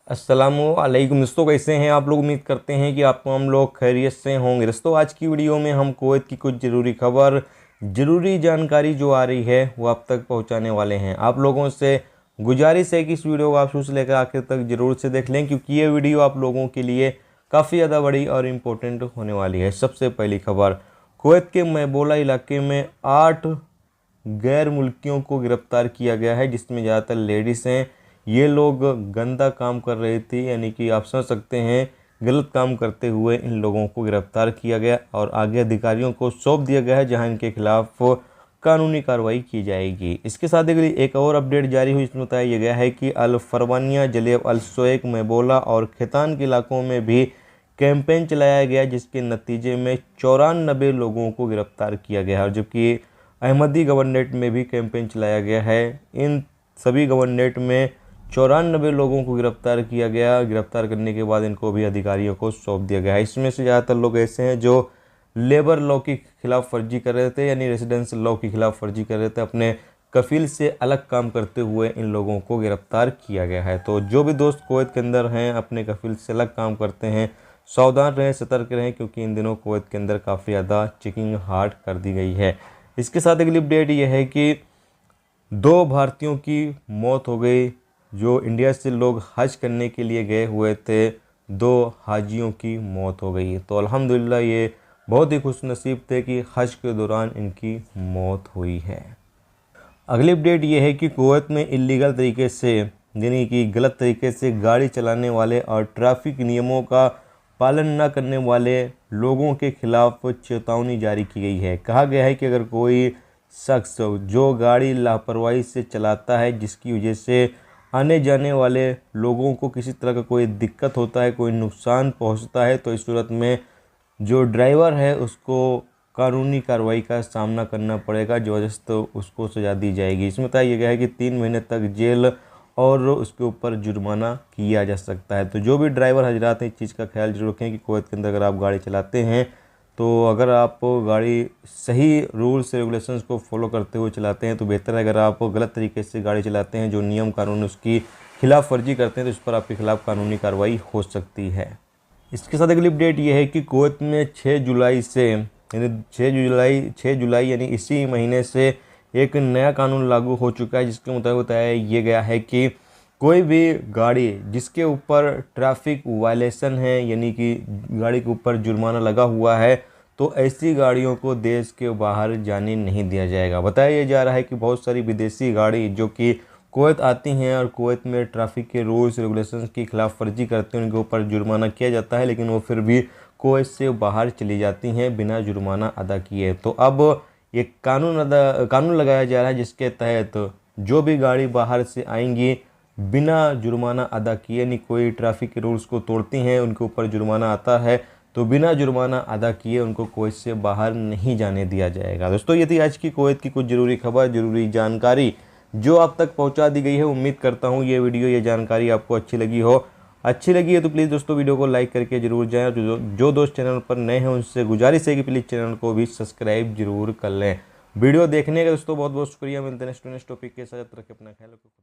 अस्सलामुअलैकुम दोस्तों, कैसे हैं आप लोग। उम्मीद करते हैं कि आपको हम लोग खैरियत से होंगे। दोस्तों आज की वीडियो में हम कुवैत की कुछ ज़रूरी खबर, ज़रूरी जानकारी जो आ रही है वो आप तक पहुंचाने वाले हैं। आप लोगों से गुजारिश है कि इस वीडियो को आप शुरू से लेकर आखिर तक ज़रूर से देख लें, क्योंकि ये वीडियो आप लोगों के लिए काफ़ी ज़्यादा बड़ी और इम्पोर्टेंट होने वाली है। सबसे पहली खबर, कुवैत के मैबोला इलाके में 8 गैर मुल्कियों को गिरफ्तार किया गया है, जिसमें ज़्यादातर लेडीज़ हैं। ये लोग गंदा काम कर रहे थे, यानी कि आप समझ सकते हैं गलत काम करते हुए इन लोगों को गिरफ्तार किया गया और आगे अधिकारियों को सौंप दिया गया है, जहां इनके खिलाफ कानूनी कार्रवाई की जाएगी। इसके साथ एक और अपडेट जारी हुई, इसमें बताया गया है कि अल फरवानिया, जलेब, अल सोएक, मैबोला और खैतान के इलाकों में भी कैंपेन चलाया गया, जिसके नतीजे में 94 लोगों को गिरफ्तार किया गया है। जबकि अहमदी गवर्नरेट में भी कैंपेन चलाया गया है। इन सभी गवर्नरेट में 94 लोगों को गिरफ्तार किया गया। गिरफ्तार करने के बाद इनको भी अधिकारियों को सौंप दिया गया है। इसमें से ज़्यादातर लोग ऐसे हैं जो लेबर लॉ की खिलाफ वर्जी कर रहे थे, यानी रेजिडेंस लॉ की खिलाफ वर्जी कर रहे थे। अपने कफील से अलग काम करते हुए इन लोगों को गिरफ्तार किया गया है। तो जो भी दोस्त कुवैत के अंदर हैं, अपने कफील से अलग काम करते हैं, सावधान रहें, सतर्क रहें, क्योंकि इन दिनों कुवैत के अंदर काफ़ी ज़्यादा चेकिंग हार्ड कर दी गई है। इसके साथ अगली अपडेट यह है कि 2 भारतीयों की मौत हो गई। जो इंडिया से लोग हज करने के लिए गए हुए थे, 2 हाजियों की मौत हो गई। तो अल्हम्दुलिल्लाह ये बहुत ही खुशनसीब थे कि हज के दौरान इनकी मौत हुई है। अगली अपडेट ये है कि कुवैत में इलीगल तरीके से, यानी कि गलत तरीके से गाड़ी चलाने वाले और ट्रैफिक नियमों का पालन न करने वाले लोगों के खिलाफ चेतावनी जारी की गई है। कहा गया है कि अगर कोई शख्स जो गाड़ी लापरवाही से चलाता है, जिसकी वजह से आने जाने वाले लोगों को किसी तरह का कोई दिक्कत होता है, कोई नुकसान पहुंचता है, तो इस सूरत में जो ड्राइवर है उसको कानूनी कार्रवाई का सामना करना पड़ेगा, जो वजह से तो उसको सज़ा दी जाएगी। इसमें बताया गया है कि 3 महीने तक जेल और उसके ऊपर जुर्माना किया जा सकता है। तो जो भी ड्राइवर हजरात हैं, इस चीज़ का ख्याल जरूर रखें कि कुवैत के अंदर अगर आप गाड़ी चलाते हैं, तो अगर आप गाड़ी सही रूल्स रेगुलेशंस को फॉलो करते हुए चलाते हैं तो बेहतर है। अगर आप गलत तरीके से गाड़ी चलाते हैं, जो नियम कानून उसकी खिलाफ वर्जी करते हैं, तो इस पर आपके खिलाफ कानूनी कार्रवाई हो सकती है। इसके साथ अगली अपडेट ये है कि कुवैत में 6 जुलाई से, यानी 6 जुलाई यानी इसी महीने से एक नया कानून लागू हो चुका है, जिसके मुताबिक बताया ये गया है कि कोई भी गाड़ी जिसके ऊपर ट्रैफिक वायलेशन है, यानी कि गाड़ी के ऊपर जुर्माना लगा हुआ है, तो ऐसी गाड़ियों को देश के बाहर जाने नहीं दिया जाएगा। बताया जा रहा है कि बहुत सारी विदेशी गाड़ी जो कि कुवैत आती हैं और कुवैत में ट्रैफिक के रूल्स रेगुलेशंस की खिलाफ वर्जी करते हैं, उनके ऊपर जुर्माना किया जाता है, लेकिन वो फिर भी कुवैत से बाहर चली जाती हैं बिना जुर्माना अदा किए। तो अब ये कानून लगाया जा रहा है, जिसके तहत जो भी गाड़ी बाहर से आएंगी बिना जुर्माना अदा किए, यानी कोई ट्रैफिक के रूल्स को तोड़ती हैं, उनके ऊपर जुर्माना आता है, तो बिना जुर्माना अदा किए उनको कुवैत से बाहर नहीं जाने दिया जाएगा। दोस्तों ये थी आज की कुवैत की कुछ ज़रूरी खबर, ज़रूरी जानकारी जो आप तक पहुंचा दी गई है। उम्मीद करता हूं ये वीडियो, ये जानकारी आपको अच्छी लगी हो। अच्छी लगी है तो प्लीज़ दोस्तों वीडियो को लाइक करके जरूर जाएं। जो दोस्त चैनल पर नए हैं उनसे गुजारिश है कि प्लीज़ चैनल को भी सब्सक्राइब जरूर कर लें। वीडियो देखने का दोस्तों बहुत बहुत शुक्रिया। मिलते हैं नेक्स्ट टॉपिक के साथ। रखें अपना ख्याल, खुदा।